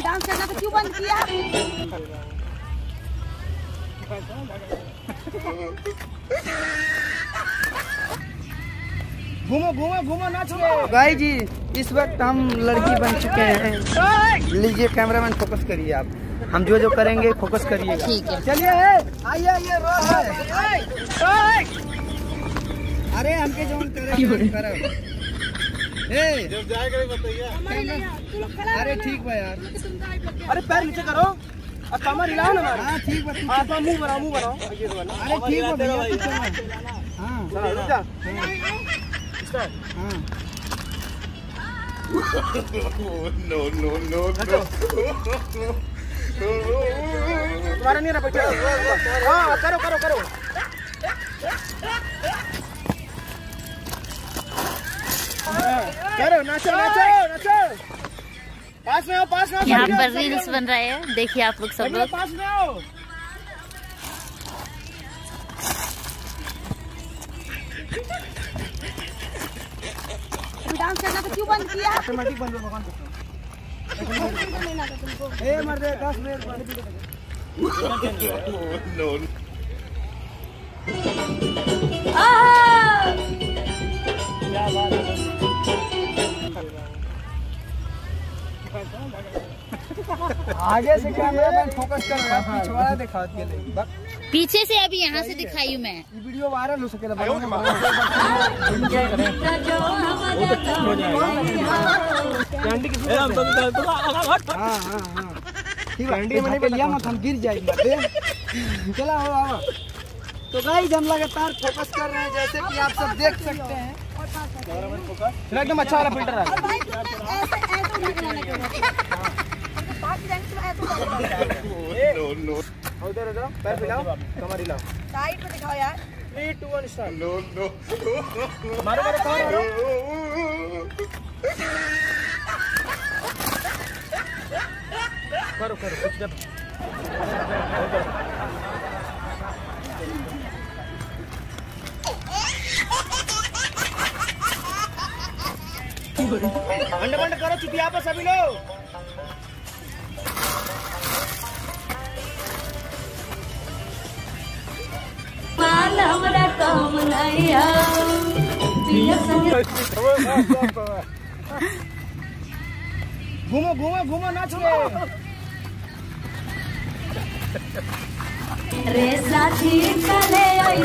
Dance करना तो क्यों बंद किया? घूमो घूमो घूमो नाचो। भाई जी इस वक्त हम लड़की बन चुके हैं। लीजिए कैमरामैन फोकस करिए आप, हम जो जो करेंगे फोकस करिए। ठीक है चलिए आइए आइए अरे हमके जो करो जब जाएगा बताइए। अरे ठीक बा यार। अरे पैर नीचे करो और कमर हिलाओ ना। हाँ ठीक बा। हाँ मुंह बनाओ मुंह बनाओ। अरे ठीक बा भैया। हाँ रुक जा। स्टार्ट। हाँ नो नो नो तुम्हारा नहीं रहा बेटा। हाँ करो करो करो। करो नाचो नाचो नाचो। पास में आओ पास में आओ। यहाँ पर रील्स बन रहे हैं, देखिए आप लोग सब लोग। पास में आओ। डांस करना तो क्यों बंद किया? ऑटोमेटिक बंद हो दुकान पे। ए मर दे 10 मिनट बाद। नो क्या बात है। आगे से कैमरा मैन फोकस कर रहा है, पिछवाड़ा दिखा दिया। पीछे से अभी यहाँ से दिखाई हूँ मैं। ये वीडियो वायरल हो सकेला। कैंडी मैंने भी लिया मत, हम गिर जाएंगे। चला आओ। तो गाइस हम लगातार फोकस कर रहे हैं जैसे कि आप सब देख सकते हैं। एकदम अच्छा वाला फिल्टर है। उधर इधर पैर फैलाओ, कमर हिलाओ। साइड पे दिखाओ यार। 3 2 1 स्टार्ट। नो नो मारो मारो कमर मारो। करो करो कुछ जब बंद करो चुतिया पर सभी लोग। घूमो घूमो घूमो नाचो। रे साथी चले आई